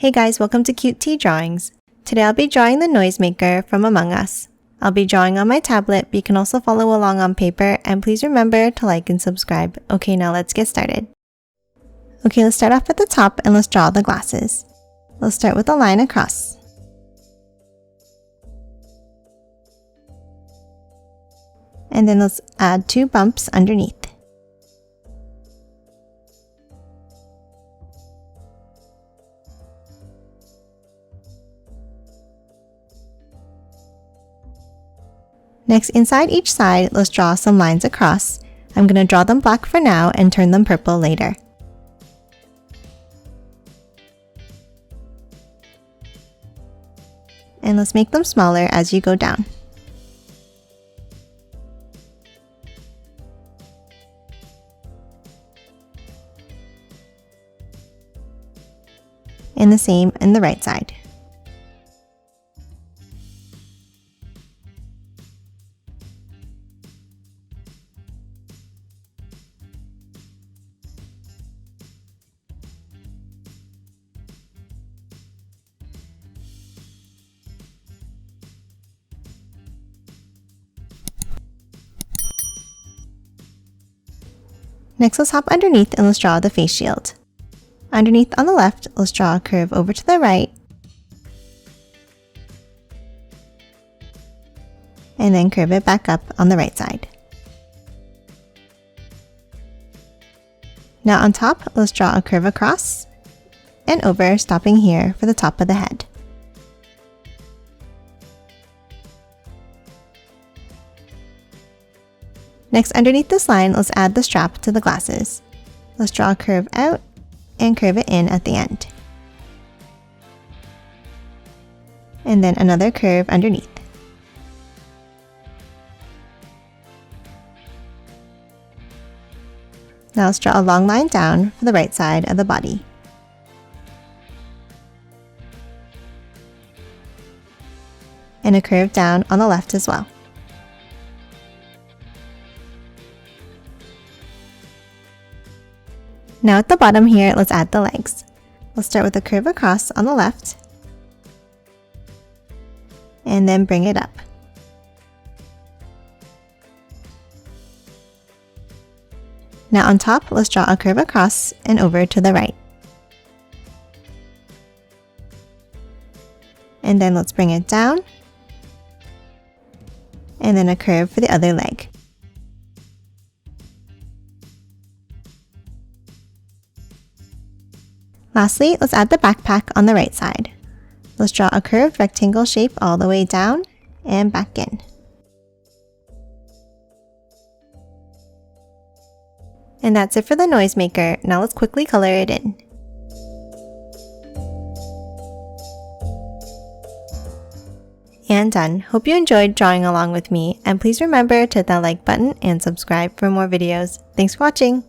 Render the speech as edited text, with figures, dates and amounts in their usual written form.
Hey guys, welcome to Cute Tea Drawings. Today I'll be drawing the Noisemaker from Among Us. I'll be drawing on my tablet, but you can also follow along on paper, and please remember to like and subscribe. Okay, now let's get started. Okay, let's start off at the top and let's draw the glasses. Let's start with a line across. And then let's add 2 bumps underneath. Next, inside each side, let's draw some lines across. I'm going to draw them black for now and turn them purple later. And let's make them smaller as you go down. And the same in the right side. Next, let's hop underneath and let's draw the face shield. Underneath on the left, let's draw a curve over to the right, and then curve it back up on the right side. Now on top, let's draw a curve across and over, stopping here for the top of the head. Next, underneath this line, let's add the strap to the glasses. Let's draw a curve out and curve it in at the end. And then another curve underneath. Now let's draw a long line down for the right side of the body. And a curve down on the left as well. Now at the bottom here, let's add the legs. Let's start with a curve across on the left, and then bring it up. Now on top, let's draw a curve across and over to the right. And then let's bring it down, and then a curve for the other leg. Lastly, let's add the backpack on the right side. Let's draw a curved rectangle shape all the way down and back in. And that's it for the Noisemaker. Now let's quickly color it in. And done. Hope you enjoyed drawing along with me, and please remember to hit that like button and subscribe for more videos. Thanks for watching!